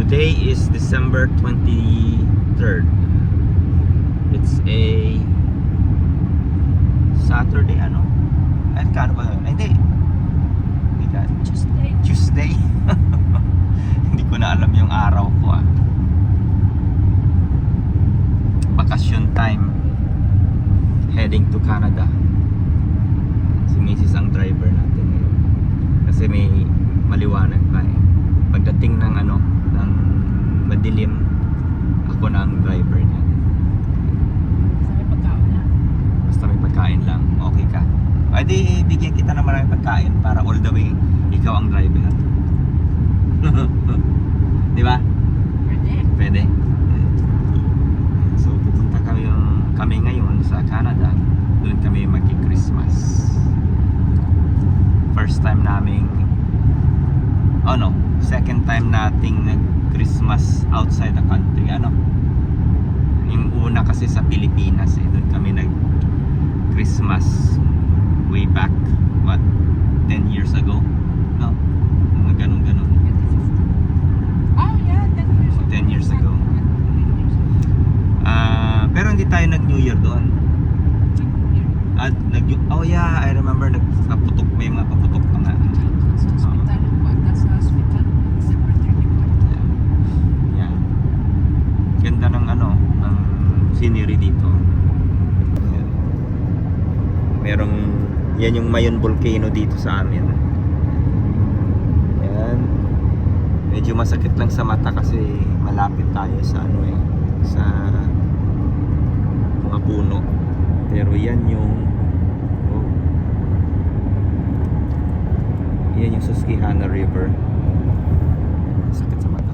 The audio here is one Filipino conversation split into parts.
Today is December 23rd. It's a Saturday, ano? Ay, kano ba? Ay, hindi. Hindi ka. Tuesday. Hindi ko na alam yung araw ko, ah. Bakasyon time. Heading to Canada. Si Mrs. ang driver natin ngayon. Kasi may maliwanag pa eh. Pagdating ng ano, ng madilim, ako na ang driver niya. Basta may pagkain lang, okay ka. Pwede bigyan kita ng maraming pagkain para all the way ikaw ang driver. Di ba? Pwede. So pupunta kami ngayon sa Canada. Doon kami mag-Christmas. First time naming second time nating nag-Christmas outside the country. Yung una kasi sa Pilipinas eh. Doon kami nag-Christmas way back, 10 years ago? No? Mga ganun-ganun. Oh yeah, 10 years ago. 10 years ago. Pero hindi tayo nag-New Year doon. At oh yeah, I remember nagpaputok, may mga paputok pa nga. Sa hospital, sa hospital, December 31. Yeah. Ganda ng ng scenery dito. Yan yung Mayon Volcano dito sa amin. Yan. Medyo masakit lang sa mata kasi malapit tayo sa sa mga puno. Pero yan yung Susquehanna River. Sakit sa mata.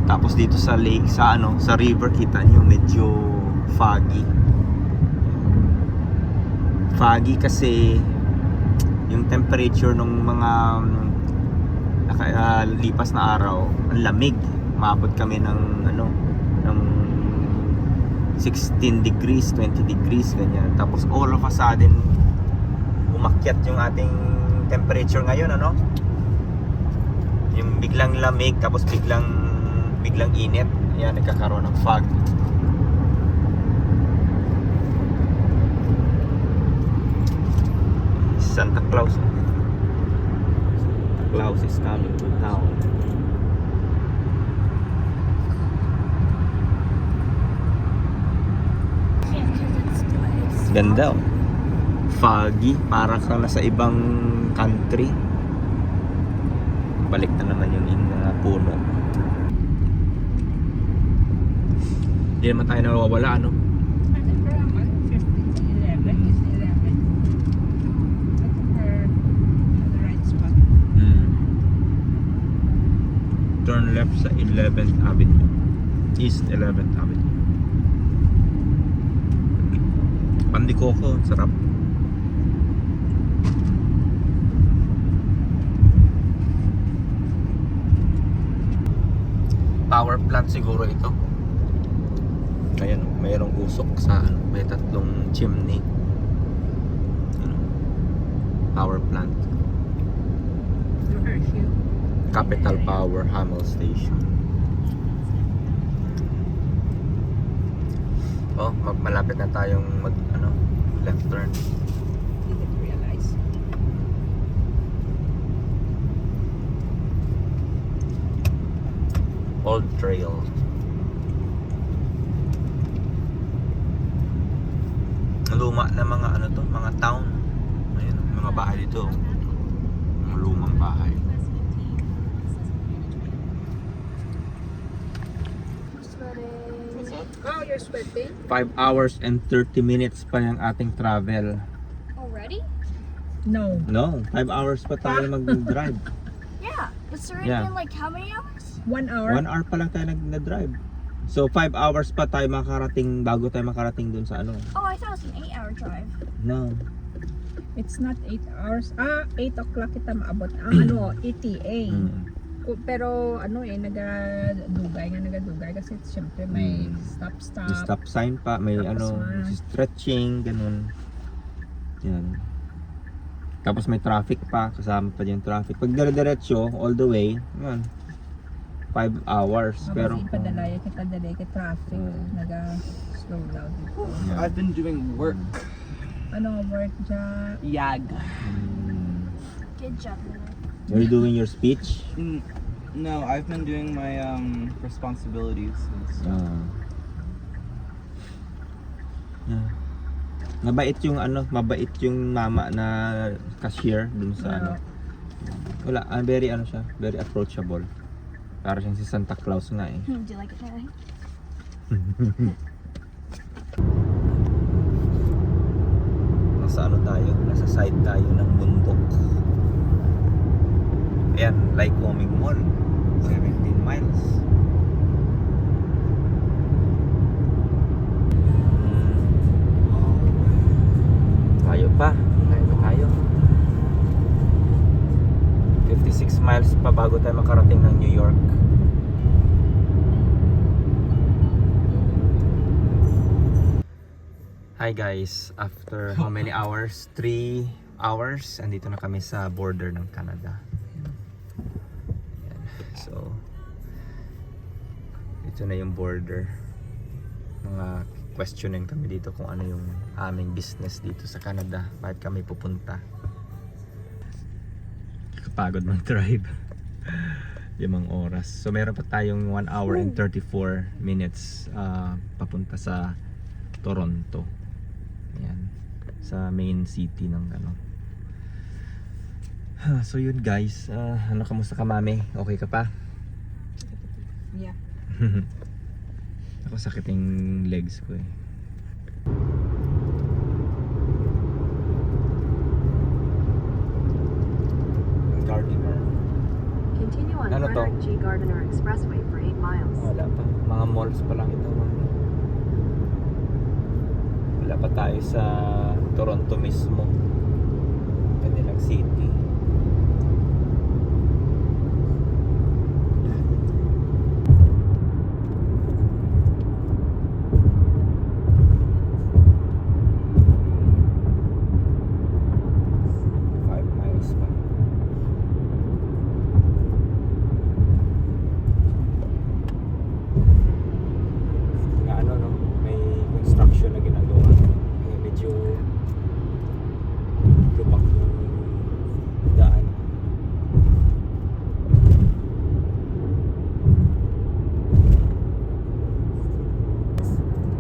Tapos dito sa lake, sa river, kita niyo medyo foggy. Foggy kasi yung temperature ng mga lipas na araw, ang lamig. Maabot kami ng ng 16 degrees, 20 degrees, ganyan. Tapos all of a sudden umakyat yung ating temperature ngayon, yung biglang lamig, tapos biglang init. Ayan, nagkakaroon ng fog. Santa Claus is coming to town. Ganda, oh. Foggy, parang kang nasa ibang country. Balik na naman yung puno. Hindi naman tayo nawawala, I think we're on 15 to 11. Is 11. I think we're at the right spot. Turn left sa 11th Avenue. East 11th Avenue. Pandikoko, sarap. Power plant siguro ito. Ayan, mayroong usok sa may tatlong chimney. Power plant. Capital Power Hamel Station. Oh, malapit na tayong left turn. Didn't realize. Old Trail. Luma na mga mga town. Ayun, mga bahay dito. Mga lumang bahay. Oh, you're sweating? 5 hours and 30 minutes pa yung ating travel. Already? No. No, 5 hours pa tayo mag-drive. Yeah. It's already Yeah. been like how many hours? 1 hour? 1 hour pa lang tayo nag-drive. So 5 hours pa tayo makarating bago tayo makarating dun sa Oh, I thought it was an 8-hour drive. No. It's not 8 hours. 8 o'clock kita maabot. Ang ETA. Pero nagadugay kasi siyempre may stop. May stop sign pa, may Tapos stretching, ganun. Yan. Tapos may traffic pa, kasama pa yung traffic. Pag dire-diretso, all the way, yun, 5 hours. Pero Pero ipadalaya kita dali kay traffic, naga-slow down dito. Yeah. I've been doing work. Ano ang work dyan? Yag. Good job, Miller. You're doing your speech? No, I've been doing my responsibilities and stuff. Yeah. Mabait yung mabait yung mama na cashier dun sa ano. Wala, very siya, very approachable. Para siyang si Santa Claus nga eh. Do you like it, Mary? Nasa tayo, nasa side tayo ng bundok. Ayan, Lycoming Mall, 17 miles. Tayo pa tayo. 56 miles pa bago tayo makarating ng New York. Hi guys, after how many hours? 3 hours, andito na kami sa border ng Canada. Ayan. So, ito na yung border. Mga questionin kami dito kung ano yung aming business dito sa Canada, bakit kami pupunta. Kapagod mag-drive. 5 oras. So meron pa tayong 1 hour and 34 minutes papunta sa Toronto. Ayan, sa main city ng ano. So yun guys, kamusta ka mami? Okay ka pa? Yeah. Ako sakit yung legs ko eh. Gardiner. Continue on Ano to? Frederick G. Gardiner Expressway for 8 miles. Wala pa. Mga malls pa lang ito. Wala pa tayo sa Toronto mismo. Kanilang city.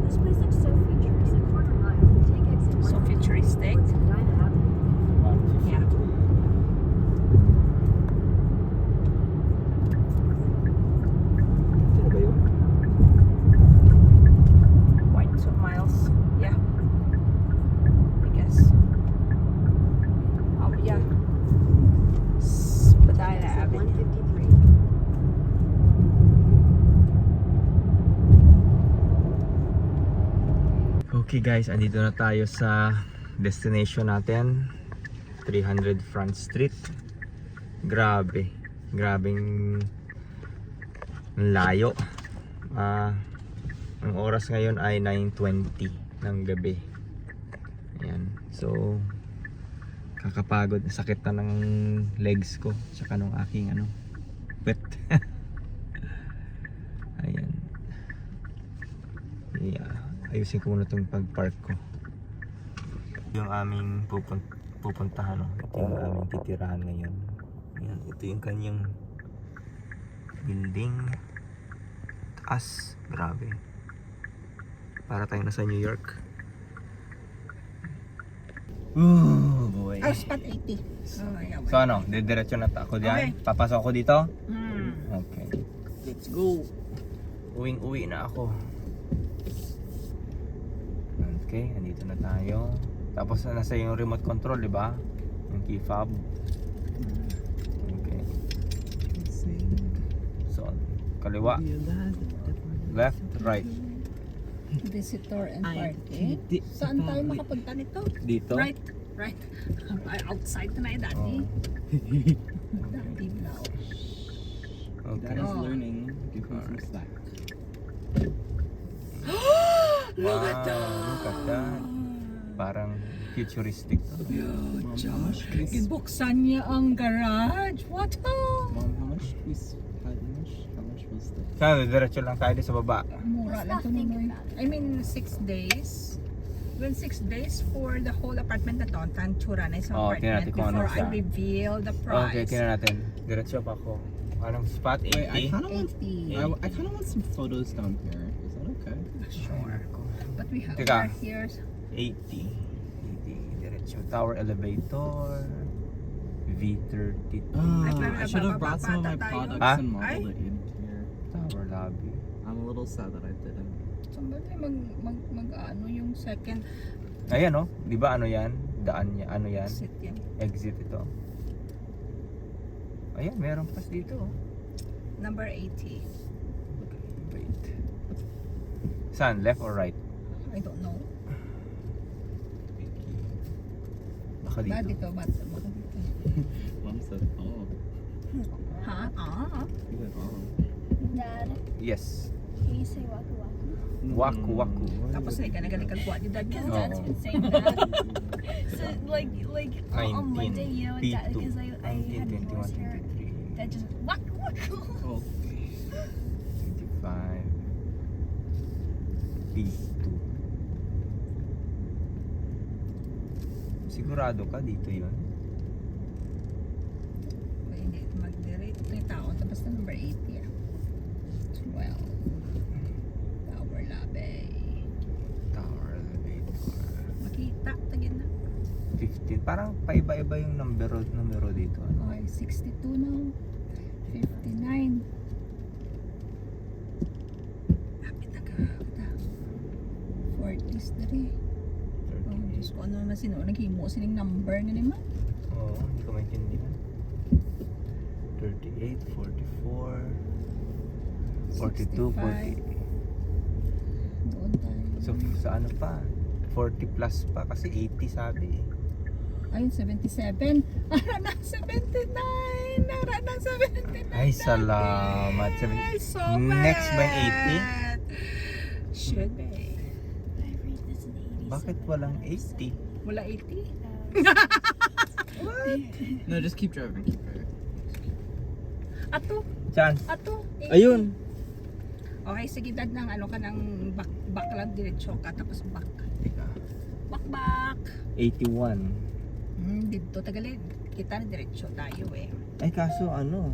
This place looks so futuristic. A quarter mile. Take exit So 1 futuristic. towards Medina Avenue. Yeah. Sino ba yun? 0.2 miles. Yeah. I guess. Oh yeah. Spadina Exit Avenue. 153. Okay guys, andito na tayo sa destination natin, 300 Front Street. Grabe, grabeng layo. Ang oras ngayon ay 9:20 ng gabi. Ayan, so kakapagod, sakit na ng legs ko, saka nung aking pet. Ayan. Yeah. Ayusin ko muna itong pag-park ko. Yung aming pupuntahan, ito yung aming titirahan ngayon. Ayan, ito yung kanyang building. Taas, grabe. Para tayong nasa New York. Ooh, boy. Oh, spot 80. Oh, yeah. So ano, didiretso na ako diyan? Okay. Papasok ako dito? Mm. Okay. Let's go. Uwing-uwi na ako. Okay, andito na tayo. Tapos nasa yung remote control, di ba? Yung key fob. Okay. So, kaliwa, left, right. Visitor and parking. Saan tayo makapunta nito? Dito. Right. Right. Outside na na daddy. Daddy now. Okay. Oh. Learning. Give me some slack. Look at that. Parang futuristic. Mom, how much do we Buksan niya ang garage. What? Mom, how much do we how much was that? Sana, diretso lang tayo sa baba. Mura lang to Nonoy. I mean, 6 days. Well, 6 days for the whole apartment na to. Ang tsura na isang Oh, tingnan apartment natin kung ano before I siya. reveal the price. Okay, tingnan natin. Diretso pa ako. Anong spot? Wait, I 80? kind of want 80. I kind of want some photos down here. Is that okay? Sure. But we have Teka. our here. 80. Diretso. Tower elevator. V32. I should have brought some of my products Huh? and modeled it in here. Tower lobby. I'm a little sad that I didn't. Somebody mag-ano yung second Ayan oh. Di ba ano yan? Daan niya. Ano yan? exit yan. Exit ito. Ayan, meron pas dito oh. Number 80. Wait. Saan? Left or right? I don't know. Baka Ba dito. dito? Baka dito. Mom said, oh. Ha? Ah. She said, oh. Dad, Yes. can you say waku waku? Waku waku. Tapos ay kanagal-kagwa ni dad Because mo. Dad's been saying that. So like on Monday, you know, Dad, because I had 19, divorce 21, hair. 23, Dad just waku waku. Oh. 25. P2. Sigurado ka dito yun? Hindi, mag-direct ito yung tao. Tapos na number 80 ah. 12. Tower lobby. Tower elevator. Makita, tagin na. 15. Parang paiba-iba yung numero dito. Ano? Okay, 62 na. 59. Lapit na ka. 40s na rin. Oh, Diyos ko, ano naman sino? Naghimo sining number nga naman. Oo, hindi ko maintindihan. 38, 44, 42, 65. 40. Doon tayo. So, sa ano pa? 40 plus pa kasi 80 sabi eh. Ayun, 77. Ara na 79. Ara na 79. Ay, salamat. Ay, so Next ba yung 80? Should be. I read this in 80. Bakit walang 80? Wala 80? No, just keep driving. Keep driving. Ato, Saan? ato. 80. Ayun! Okay, sige dad ng ano ka ng back lang diretsyo ka tapos back. Teka. Back. 81. Dito tagalog. Kita na diretsyo tayo eh. Ay, kaso ano?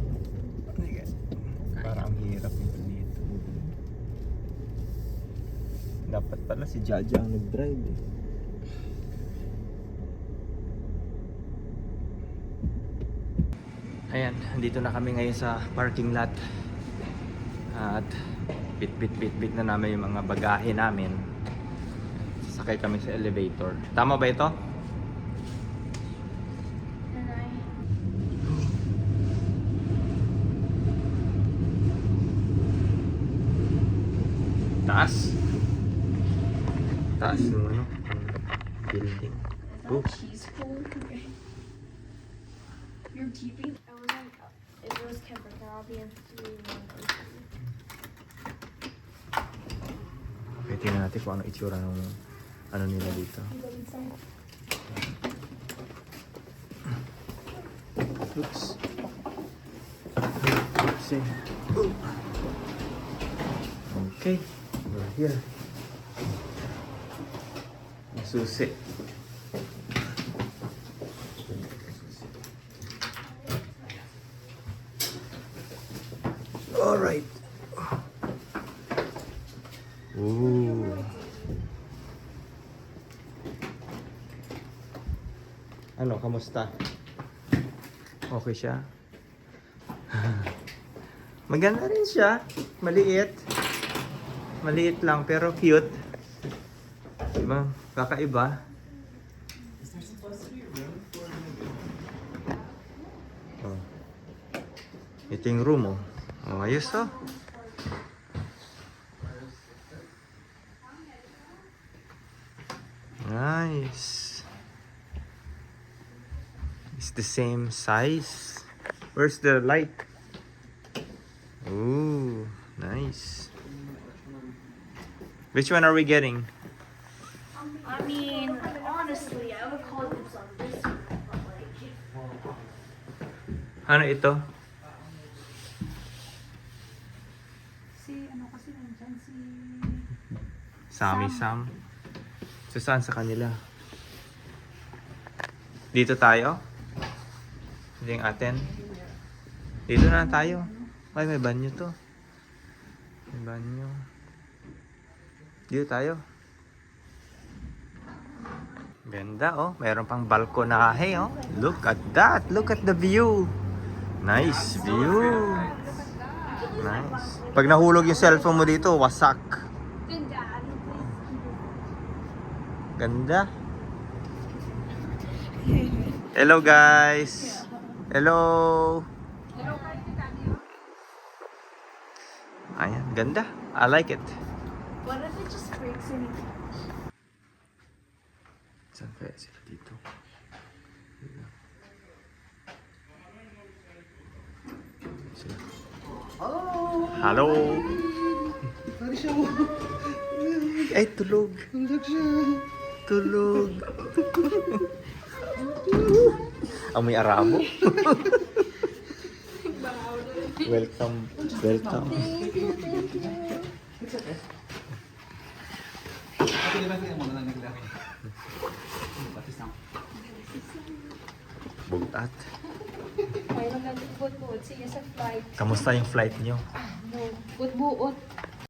Parang ang hirap ito dito. Dapat pala si Jaja ang nag-drive eh. Ayan, dito na kami ngayon sa parking lot. At bit na namin yung mga bagahe namin. Sasakay kami sa elevator. Tama ba ito? And I Taas. Taas ng ano? Building. Oh. cheese pull. You're keeping. I was on Israel's campus. I'll be in 3-1-0. Okay, tingnan natin kung ano itsura ng ano nila dito. You go inside. Oops. Oopsie. Okay, we're here. Ang susi. Alright. Ooh. Ano, kamusta? Okay siya? Maganda rin siya. Maliit. Maliit lang pero cute. Diba? Kakaiba. Oh. Ito yung room oh. Oh, ayos oh. Nice. It's the same size. Where's the light? Ooh, nice. Which one are we getting? I mean, honestly, I would Ano ito? Si ano kasi nandyan si... Sammy Sam. So saan sa kanila? Dito tayo? Hindi yung atin? Dito na lang tayo. Ay, may banyo to. May banyo. Dito tayo. Ganda oh. Mayroon pang balkonahe oh. Look at that. Look at the view. Nice view. Nice. Pag nahulog yung cellphone mo dito, wasak. Ganda. Hello guys. Hello. Ayan, ganda. I like it. What if it just breaks in? Saan kaya sila dito? Sila. Hello. Ay, tulog. Tulog. Amoy arabo. Welcome. Welcome. Bugat. Mayroon lang buot-buot siya sa flight. Kamusta yung flight nyo? No, buot-buot.